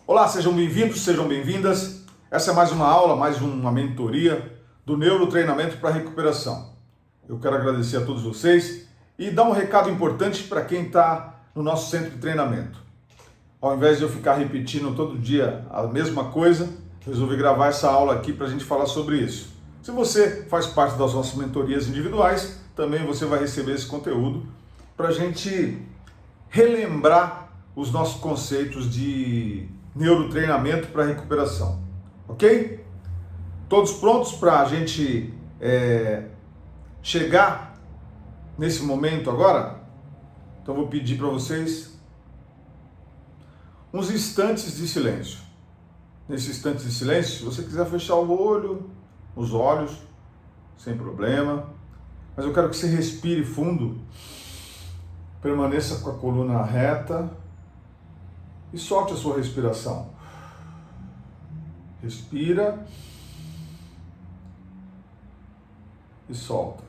Olá, sejam bem-vindos, sejam bem-vindas. Essa é mais uma aula, mais uma mentoria do Neurotreinamento para Recuperação. Eu quero agradecer a todos vocês e dar um recado importante para quem está no nosso centro de treinamento. Ao invés de eu ficar repetindo todo dia a mesma coisa, resolvi gravar essa aula aqui para a gente falar sobre isso. Se você faz parte das nossas mentorias individuais, também você vai receber esse conteúdo para a gente relembrar os nossos conceitos de neurotreinamento para recuperação, ok? Todos prontos para a gente chegar nesse momento agora? Então vou pedir para vocês uns instantes de silêncio. Nesse instante de silêncio, se você quiser fechar o olho, os olhos, sem problema, mas eu quero que você respire fundo, permaneça com a coluna reta e solte a sua respiração. Respira e solta.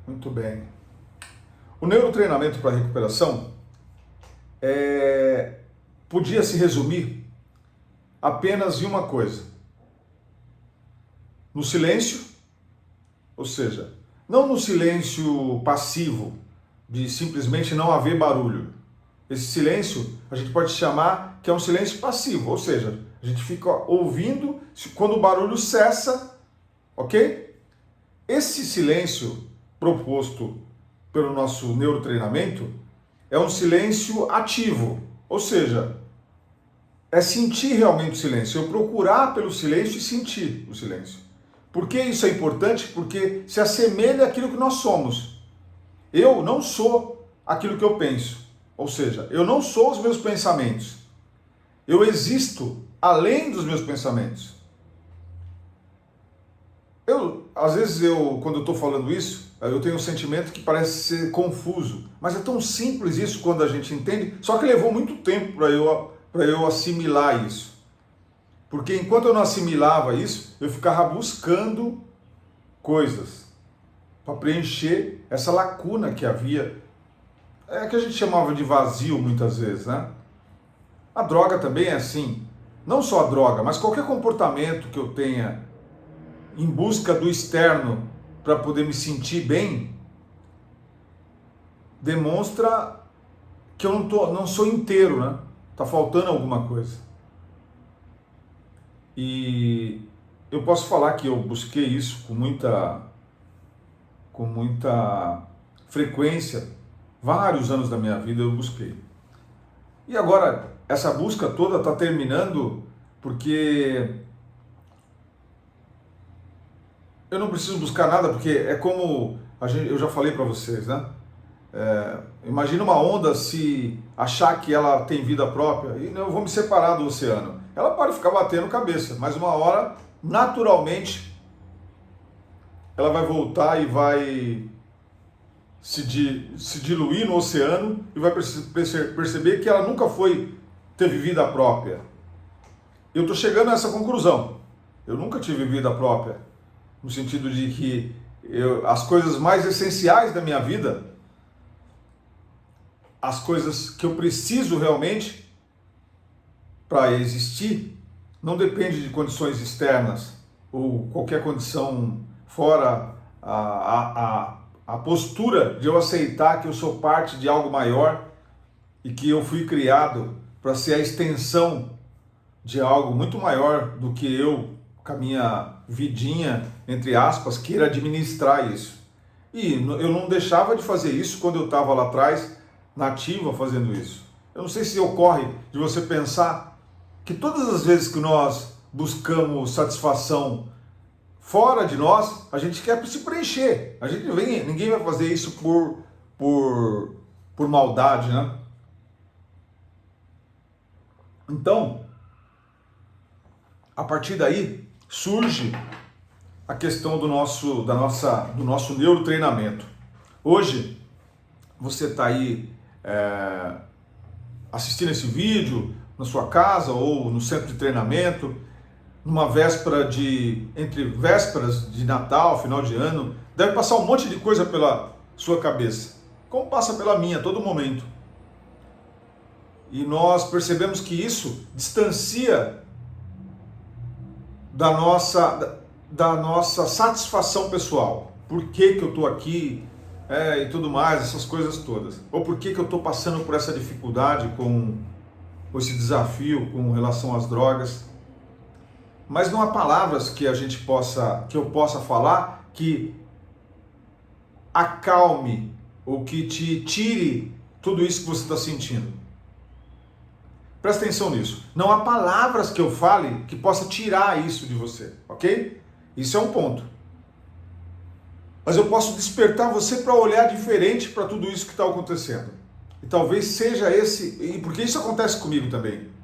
Muito bem. O neurotreinamento para recuperação podia se resumir apenas em uma coisa: no silêncio, ou seja, não no silêncio passivo, de simplesmente não haver barulho. Esse silêncio a gente pode chamar que é um silêncio passivo, ou seja, a gente fica ouvindo quando o barulho cessa, ok? Esse silêncio proposto pelo nosso neurotreinamento é um silêncio ativo, ou seja, é sentir realmente o silêncio, eu procurar pelo silêncio e sentir o silêncio. Por que isso é importante? Porque se assemelha àquilo que nós somos. Eu não sou aquilo que eu penso, ou seja, eu não sou os meus pensamentos. Eu existo além dos meus pensamentos. Às vezes, quando eu estou falando isso, eu tenho um sentimento que parece ser confuso, mas é tão simples isso quando a gente entende, só que levou muito tempo para eu assimilar isso. Porque enquanto eu não assimilava isso, eu ficava buscando coisas para preencher essa lacuna que havia, que a gente chamava de vazio muitas vezes, né? A droga também é assim, não só a droga, mas qualquer comportamento que eu tenha em busca do externo para poder me sentir bem, demonstra que eu não sou inteiro, né? Tá faltando alguma coisa. E eu posso falar que eu busquei isso com muita frequência, vários anos da minha vida eu busquei. E agora essa busca toda está terminando porque eu não preciso buscar nada, porque é como eu já falei para vocês, né? Imagina uma onda se achar que ela tem vida própria e eu vou me separar do oceano. Ela pode ficar batendo cabeça, mas uma hora, naturalmente, ela vai voltar e vai se diluir no oceano e vai perceber que ela nunca teve vida própria. Eu estou chegando a essa conclusão. Eu nunca tive vida própria. No sentido de que as coisas mais essenciais da minha vida, as coisas que eu preciso realmente para existir, não depende de condições externas ou qualquer condição fora a postura de eu aceitar que eu sou parte de algo maior e que eu fui criado para ser a extensão de algo muito maior do que eu, com a minha vidinha, entre aspas, queira administrar isso. E eu não deixava de fazer isso quando eu estava lá atrás, na ativa, fazendo isso. Eu não sei se ocorre de você pensar que todas as vezes que nós buscamos satisfação fora de nós, a gente quer se preencher. A gente ninguém vai fazer isso por maldade, né? Então, a partir daí surge a questão do nosso neurotreinamento. Hoje, você está aí assistindo esse vídeo na sua casa ou no centro de treinamento, numa entre vésperas de Natal, final de ano, deve passar um monte de coisa pela sua cabeça, como passa pela minha a todo momento. E nós percebemos que isso distancia da nossa satisfação pessoal. Por que eu estou aqui e tudo mais, essas coisas todas. Ou por que eu estou passando por essa dificuldade com esse desafio com relação às drogas. Mas não há palavras que eu possa falar que acalme ou que te tire tudo isso que você está sentindo. Presta atenção nisso. Não há palavras que eu fale que possa tirar isso de você, ok? Isso é um ponto. Mas eu posso despertar você para olhar diferente para tudo isso que está acontecendo. E talvez seja porque isso acontece comigo também.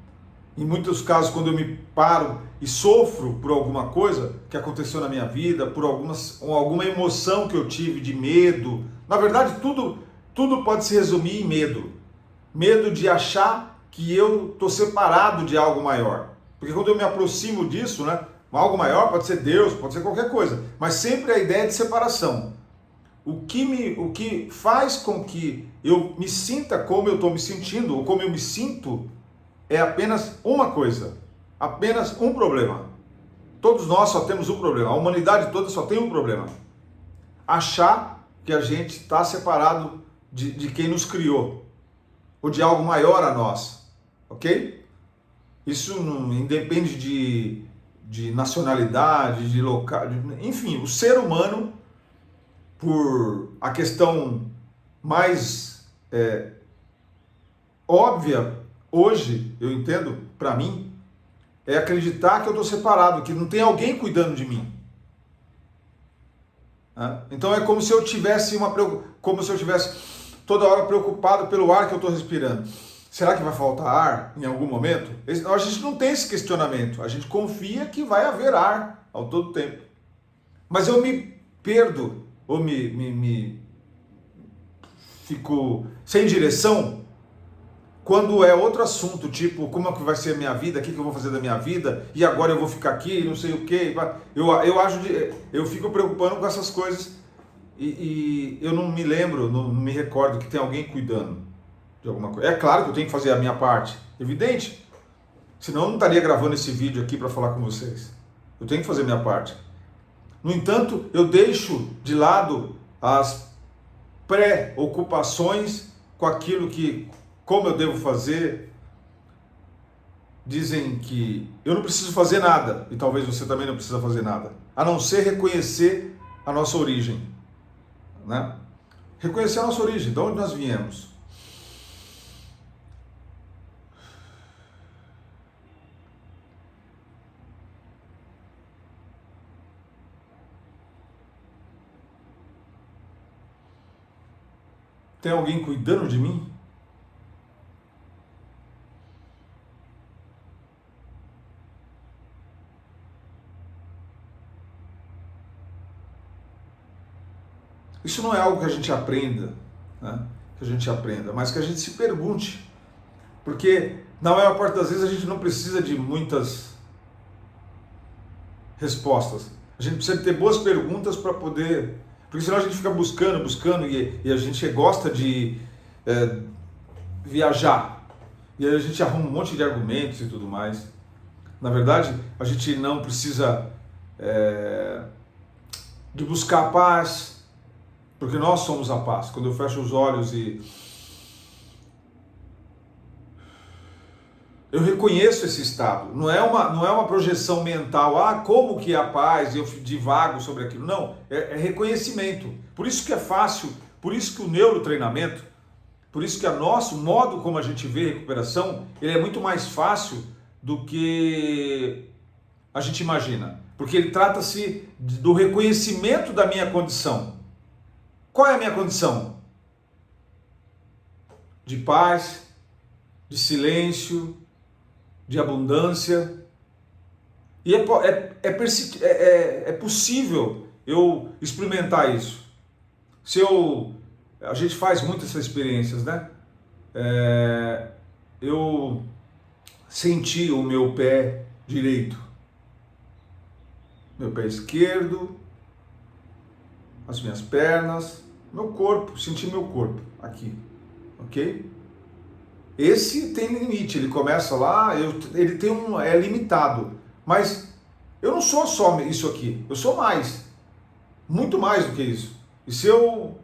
Em muitos casos, quando eu me paro e sofro por alguma coisa que aconteceu na minha vida, por alguma emoção que eu tive de medo. Na verdade, tudo pode se resumir em medo. Medo de achar que eu estou separado de algo maior. Porque quando eu me aproximo disso, né, algo maior pode ser Deus, pode ser qualquer coisa, mas sempre a ideia de separação. O que faz com que eu me sinta como eu estou me sentindo, ou como eu me sinto, é apenas uma coisa, apenas um problema. Todos nós só temos um problema, a humanidade toda só tem um problema. Achar que a gente está separado de quem nos criou, ou de algo maior a nós, ok? Isso não independe de nacionalidade, de local, enfim, o ser humano, por a questão mais óbvia, hoje, eu entendo, para mim, é acreditar que eu estou separado, que não tem alguém cuidando de mim. Então é como se eu tivesse toda hora preocupado pelo ar que eu estou respirando. Será que vai faltar ar em algum momento? A gente não tem esse questionamento, a gente confia que vai haver ar ao todo tempo. Mas eu me perdo, ou me fico sem direção, quando é outro assunto, tipo, como é que vai ser a minha vida, o que eu vou fazer da minha vida, e agora eu vou ficar aqui, não sei o quê. Eu fico preocupando com essas coisas e eu não me lembro, não me recordo que tem alguém cuidando de alguma coisa. É claro que eu tenho que fazer a minha parte, evidente, senão eu não estaria gravando esse vídeo aqui para falar com vocês. Eu tenho que fazer a minha parte. No entanto, eu deixo de lado as preocupações com aquilo como eu devo fazer. Dizem que eu não preciso fazer nada, e talvez você também não precisa fazer nada, a não ser reconhecer a nossa origem, né? Reconhecer a nossa origem, de onde nós viemos. Tem alguém cuidando de mim? Isso não é algo que a gente aprenda, né? Mas que a gente se pergunte. Porque na maior parte das vezes a gente não precisa de muitas respostas. A gente precisa ter boas perguntas para poder... Porque senão a gente fica buscando e a gente gosta de viajar. E aí a gente arruma um monte de argumentos e tudo mais. Na verdade, a gente não precisa de buscar a paz, porque nós somos a paz. Quando eu fecho os olhos e eu reconheço esse estado, não é uma projeção mental, como que é a paz, eu divago sobre aquilo, não, é reconhecimento. Por isso que é fácil, por isso que o neurotreinamento, por isso que o modo como a gente vê a recuperação, ele é muito mais fácil do que a gente imagina. porque ele trata-se do reconhecimento da minha condição. Qual é a minha condição? De paz, de silêncio, de abundância. E é possível eu experimentar isso. A gente faz muitas essas experiências, né? Eu senti o meu pé direito, meu pé esquerdo, as minhas pernas, meu corpo, senti meu corpo aqui, ok? Esse tem limite, ele começa lá, ele tem é limitado, mas eu não sou só isso aqui, eu sou mais, muito mais do que isso. E se eu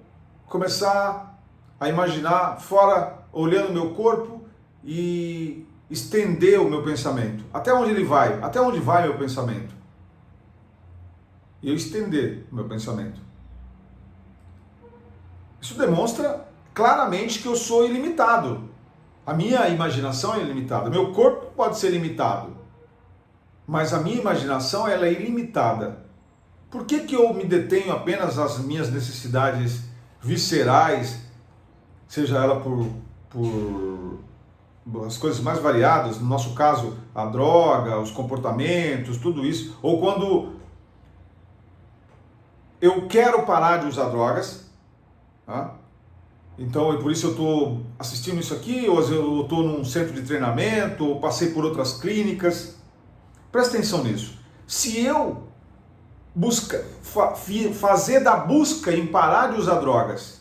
começar a imaginar fora, olhando meu corpo e estender o meu pensamento, até onde ele vai? Até onde vai meu pensamento? E eu estender o meu pensamento. Isso demonstra claramente que eu sou ilimitado. A minha imaginação é ilimitada. Meu corpo pode ser limitado, mas a minha imaginação ela é ilimitada. Por que eu me detenho apenas às minhas necessidades viscerais, seja ela por as coisas mais variadas, no nosso caso, a droga, os comportamentos, tudo isso, ou quando eu quero parar de usar drogas, tá? Então, por isso eu estou assistindo isso aqui, ou eu estou num centro de treinamento, ou passei por outras clínicas. Presta atenção nisso. Se eu fazer da busca em parar de usar drogas,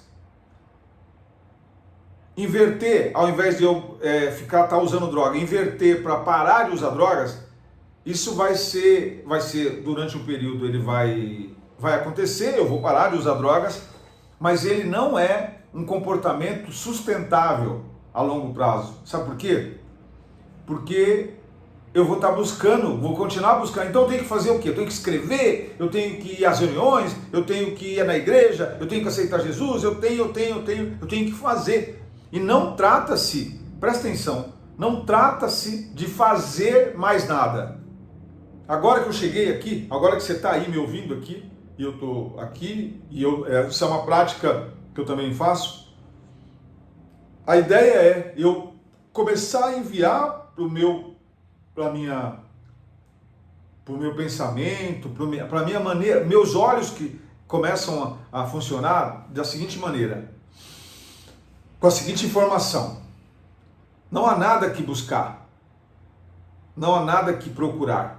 inverter, ao invés de eu estar usando droga, inverter para parar de usar drogas, isso vai ser durante um período, ele vai acontecer, eu vou parar de usar drogas, mas ele não é um comportamento sustentável a longo prazo. Sabe por quê? Porque eu vou estar buscando, vou continuar buscando. Então eu tenho que fazer o quê? Eu tenho que escrever, eu tenho que ir às reuniões, eu tenho que ir na igreja, eu tenho que aceitar Jesus, eu tenho que fazer. E não trata-se, presta atenção, não trata-se de fazer mais nada. Agora que eu cheguei aqui, agora que você está aí me ouvindo aqui, e eu estou aqui, e isso é uma prática que eu também faço, a ideia é eu começar a enviar para o meu pensamento, para a minha maneira, meus olhos que começam a funcionar da seguinte maneira, com a seguinte informação: não há nada que buscar, não há nada que procurar.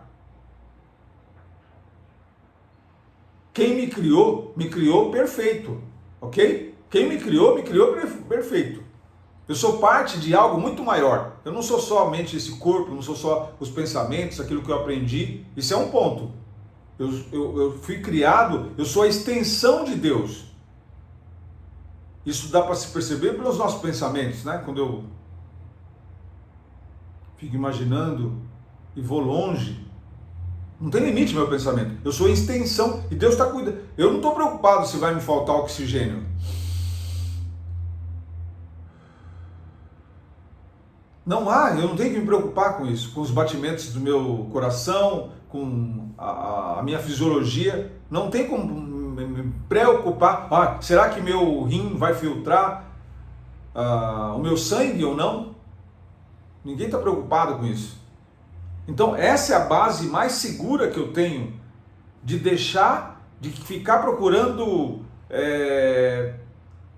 Quem me criou perfeito, ok? Quem me criou perfeito. Eu sou parte de algo muito maior. Eu não sou somente esse corpo, não sou só os pensamentos, aquilo que eu aprendi. Isso é um ponto. Eu fui criado, eu sou a extensão de Deus. Isso dá para se perceber pelos nossos pensamentos, né? Quando eu fico imaginando e vou longe, não tem limite meu pensamento. Eu sou a extensão e Deus está cuidando. Eu não estou preocupado se vai me faltar oxigênio. Eu não tenho que me preocupar com isso, com os batimentos do meu coração, com a minha fisiologia. Não tem como me preocupar. Será que meu rim vai filtrar o meu sangue ou não? Ninguém está preocupado com isso. Então essa é a base mais segura que eu tenho de ficar procurando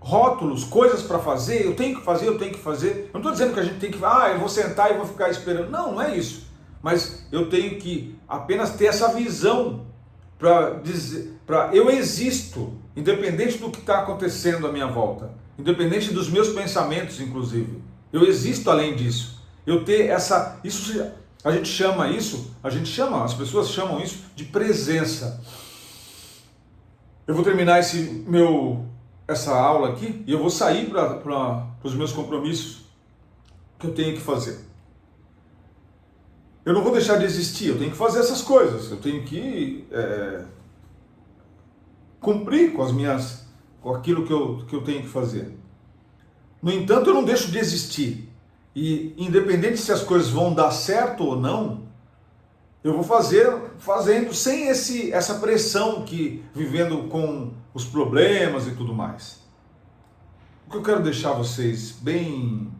rótulos, coisas para fazer, eu tenho que fazer. Eu não estou dizendo que a gente tem que, eu vou sentar e vou ficar esperando. Não é isso. Mas eu tenho que apenas ter essa visão para eu existo, independente do que está acontecendo à minha volta, independente dos meus pensamentos, inclusive. Eu existo além disso. Eu ter essa, as pessoas chamam isso de presença. Eu vou terminar essa aula aqui e eu vou sair para os meus compromissos que eu tenho que fazer. Eu não vou deixar de existir, eu tenho que fazer essas coisas, eu tenho que cumprir com aquilo que eu tenho que fazer. No entanto, eu não deixo de existir. E independente se as coisas vão dar certo ou não, Eu vou fazendo sem essa pressão que vivendo com os problemas e tudo mais. O que eu quero deixar vocês bem,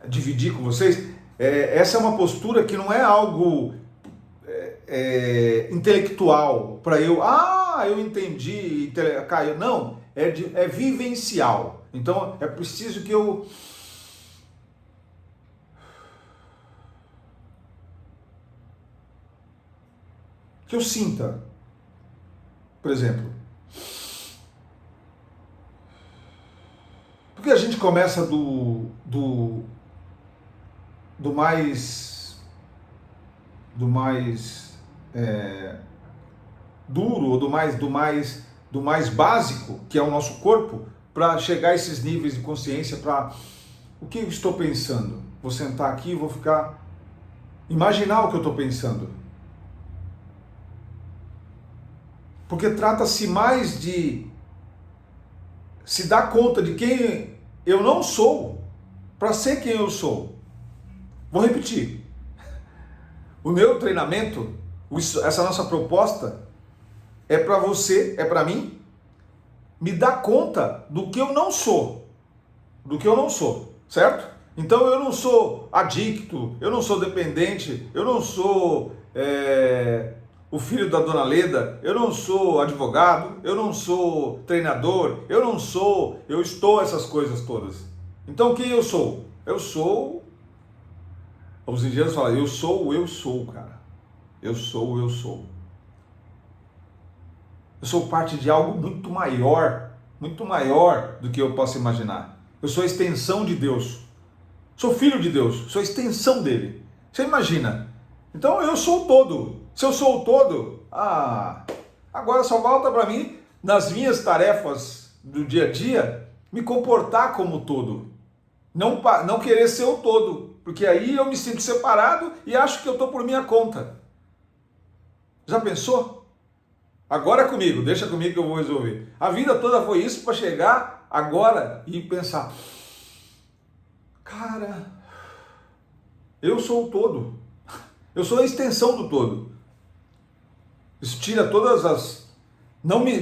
dividir com vocês, essa é uma postura que não é algo intelectual para eu entendi, caiu. Não, é vivencial. Então é preciso que eu sinta, por exemplo. Porque a gente começa do mais duro, ou do mais básico, que é o nosso corpo, para chegar a esses níveis de consciência, para o que eu estou pensando. Vou sentar aqui e vou imaginar o que eu estou pensando. Porque trata-se mais de se dar conta de quem eu não sou, para ser quem eu sou. Vou repetir. O meu treinamento, essa nossa proposta, é para você, é para mim, me dar conta do que eu não sou. Do que eu não sou, certo? Então eu não sou adicto, eu não sou dependente, eu não sou o filho da dona Leda, eu não sou advogado, eu não sou treinador, eu estou essas coisas todas. Então quem eu sou? Eu sou, os indianos falam, eu sou, cara. Eu sou. Eu sou parte de algo muito maior do que eu posso imaginar. Eu sou a extensão de Deus. Sou filho de Deus, sou a extensão dele. Você imagina? Então eu sou o todo. Se eu sou o todo, agora só falta para mim, nas minhas tarefas do dia a dia, me comportar como o todo. Não querer ser o todo, porque aí eu me sinto separado e acho que eu estou por minha conta. Já pensou? Agora é comigo, deixa comigo que eu vou resolver. A vida toda foi isso para chegar agora e pensar, cara, eu sou o todo. Eu sou a extensão do todo. Isso tira todas as... Não me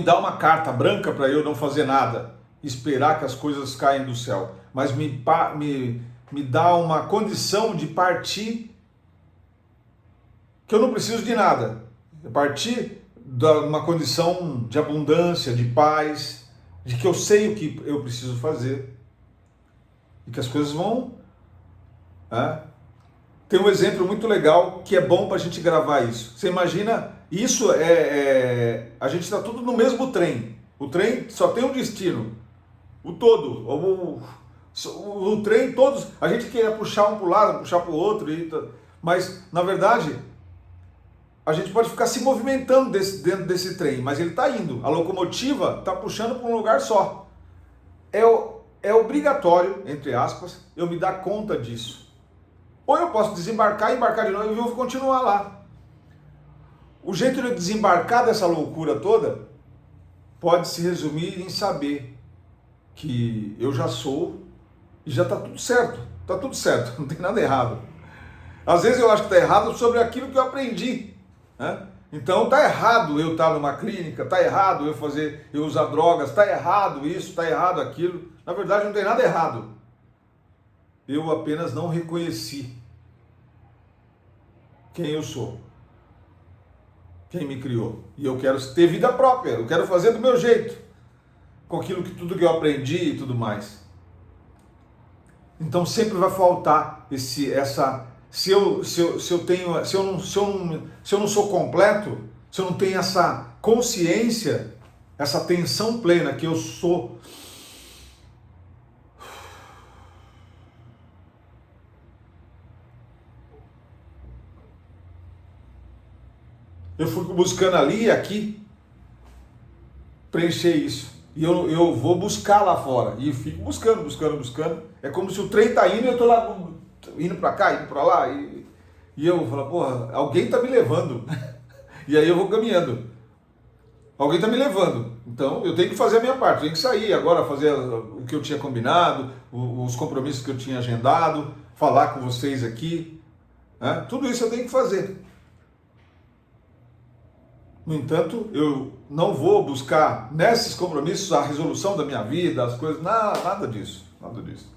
dá uma carta branca para eu não fazer nada, esperar que as coisas caem do céu, mas me dá uma condição de partir que eu não preciso de nada. Partir de uma condição de abundância, de paz, de que eu sei o que eu preciso fazer e que as coisas vão... Tem um exemplo muito legal que é bom para a gente gravar isso. Você imagina, isso a gente está tudo no mesmo trem. O trem só tem um destino. O todo. O trem, todos. A gente quer puxar um para o lado, puxar para o outro. Mas, na verdade, a gente pode ficar se movimentando dentro desse trem. Mas ele está indo. A locomotiva está puxando para um lugar só. É obrigatório, entre aspas, eu me dar conta disso. Ou eu posso desembarcar, embarcar de novo e vou continuar lá. O jeito de eu desembarcar dessa loucura toda pode se resumir em saber que eu já sou e já está tudo certo. Está tudo certo, não tem nada errado. Às vezes eu acho que está errado sobre aquilo que eu aprendi. Então está errado eu estar numa clínica, está errado eu usar drogas, está errado isso, está errado aquilo. Na verdade não tem nada errado. Eu apenas não reconheci quem eu sou, quem me criou. E eu quero ter vida própria, eu quero fazer do meu jeito, com tudo que eu aprendi e tudo mais. Então sempre vai faltar se eu não sou completo, se eu não tenho essa consciência, essa atenção plena que eu sou. Eu fui buscando ali e aqui, preencher isso. E eu vou buscar lá fora. E fico buscando. É como se o trem tá indo e eu tô lá, indo para cá, indo para lá. E eu falo, porra, alguém tá me levando. E aí eu vou caminhando. Alguém tá me levando. Então eu tenho que fazer a minha parte. Eu tenho que sair agora, fazer o que eu tinha combinado, os compromissos que eu tinha agendado, falar com vocês aqui. né? Tudo isso eu tenho que fazer. No entanto, eu não vou buscar nesses compromissos a resolução da minha vida, as coisas, nada disso, nada disso.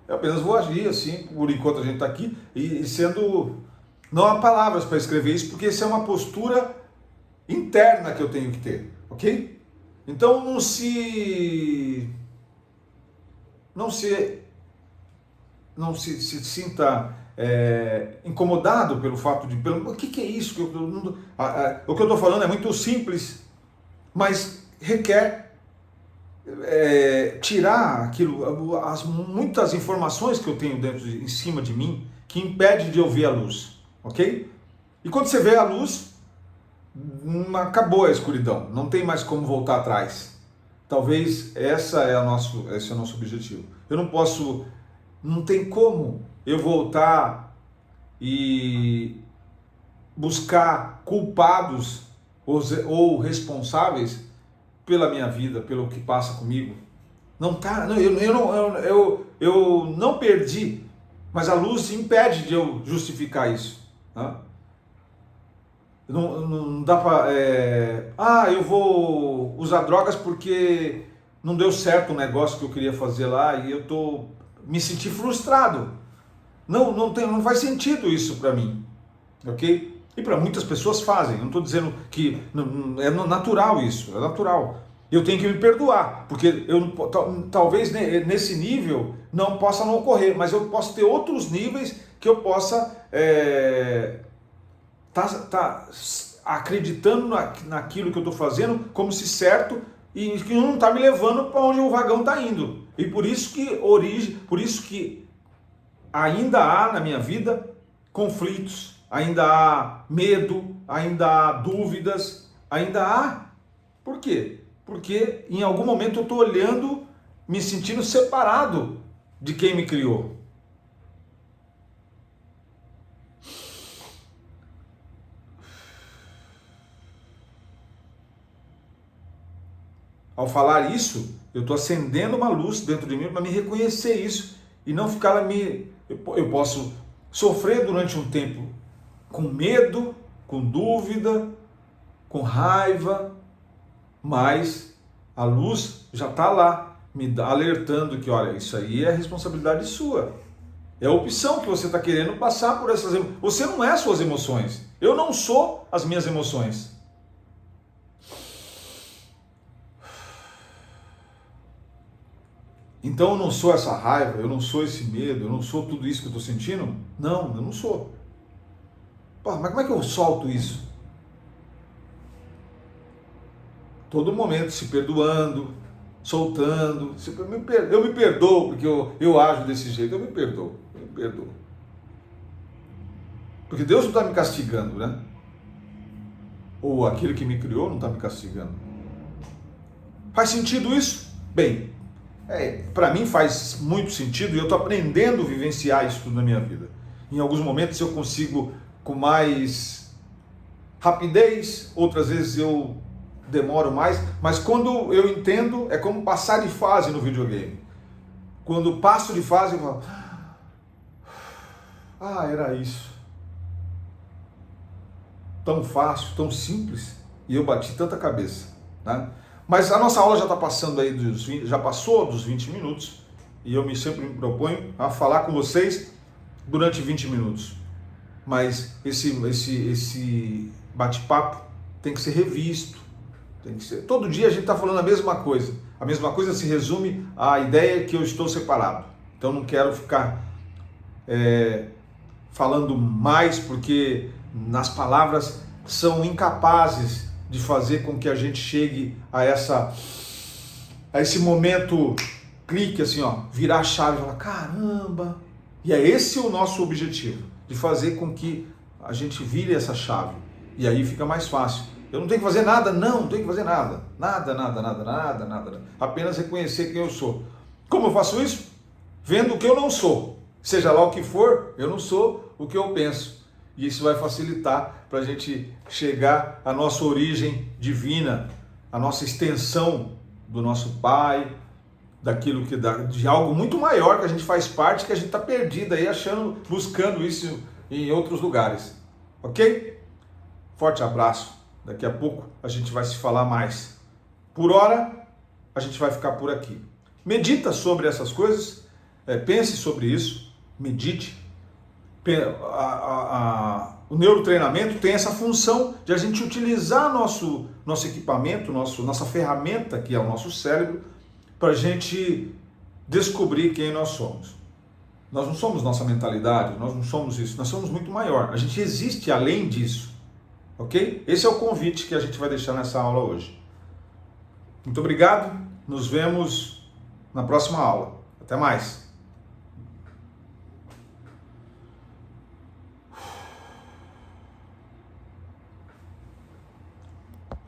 Eu apenas vou agir assim, por enquanto a gente está aqui, e sendo, não há palavras para escrever isso, porque isso é uma postura interna que eu tenho que ter, ok? Então não se sinta incomodado pelo fato de, o que é isso? O que eu estou falando é muito simples, mas requer tirar aquilo, muitas informações que eu tenho em cima de mim, que impede de eu ver a luz, ok? E quando você vê a luz, acabou a escuridão, não tem mais como voltar atrás. Talvez esse é o nosso objetivo. Eu não tem como eu voltar e buscar culpados ou responsáveis pela minha vida, pelo que passa comigo. Não tá, eu não perdi, mas a luz impede de eu justificar isso, né? Não dá para eu vou usar drogas porque não deu certo o negócio que eu queria fazer lá e eu me senti frustrado. Não faz sentido isso para mim, ok? E para muitas pessoas fazem. Não estou dizendo que é natural isso, é natural. Eu tenho que me perdoar, porque talvez nesse nível não possa não ocorrer, mas eu posso ter outros níveis que eu possa tá acreditando naquilo que eu estou fazendo como se certo e que não está me levando para onde o vagão está indo. E por isso que ainda há na minha vida conflitos, ainda há medo, ainda há dúvidas, ainda há. Por quê? Porque em algum momento eu estou olhando, me sentindo separado de quem me criou. Ao falar isso, eu estou acendendo uma luz dentro de mim para me reconhecer isso e não ficar eu posso sofrer durante um tempo com medo, com dúvida, com raiva, mas a luz já está lá, me alertando que, olha, isso aí é responsabilidade sua. É a opção que você está querendo passar por essas emoções. Você não é suas emoções. Eu não sou as minhas emoções. Então eu não sou essa raiva, eu não sou esse medo, eu não sou tudo isso que eu estou sentindo? Não, eu não sou. Pô, mas como é que eu solto isso? Todo momento se perdoando, soltando. Eu me perdoo porque eu ajo desse jeito, eu me perdoo. Porque Deus não está me castigando, né? Ou aquele que me criou não está me castigando. Faz sentido isso? Bem, para mim faz muito sentido e eu estou aprendendo a vivenciar isso tudo na minha vida. Em alguns momentos eu consigo com mais rapidez, outras vezes eu demoro mais, mas quando eu entendo, é como passar de fase no videogame. Quando passo de fase eu falo, era isso. Tão fácil, tão simples, e eu bati tanta cabeça, né? Mas a nossa aula já está passando aí já passou dos 20 minutos e eu sempre me proponho a falar com vocês durante 20 minutos. Mas esse bate-papo tem que ser revisto, todo dia a gente está falando a mesma coisa. A mesma coisa se resume à ideia que eu estou separado. Então não quero ficar falando mais porque nas palavras são incapazes de fazer com que a gente chegue a esse momento clique assim, virar a chave e falar, caramba! E é esse o nosso objetivo, de fazer com que a gente vire essa chave. E aí fica mais fácil. Eu não tenho que fazer nada, não tenho que fazer nada. Nada. Apenas reconhecer quem eu sou. Como eu faço isso? Vendo o que eu não sou. Seja lá o que for, eu não sou o que eu penso. E isso vai facilitar para a gente chegar à nossa origem divina, a nossa extensão do nosso Pai, daquilo de algo muito maior que a gente faz parte, que a gente está perdido aí, buscando isso e em outros lugares. Ok? Forte abraço. Daqui a pouco a gente vai se falar mais. Por hora, a gente vai ficar por aqui. Medita sobre essas coisas, pense sobre isso, medite. O neurotreinamento tem essa função de a gente utilizar nosso equipamento, nossa ferramenta, que é o nosso cérebro, para a gente descobrir quem nós somos. Nós não somos nossa mentalidade, nós não somos isso, nós somos muito maior. A gente existe além disso, ok? Esse é o convite que a gente vai deixar nessa aula hoje. Muito obrigado, nos vemos na próxima aula. Até mais!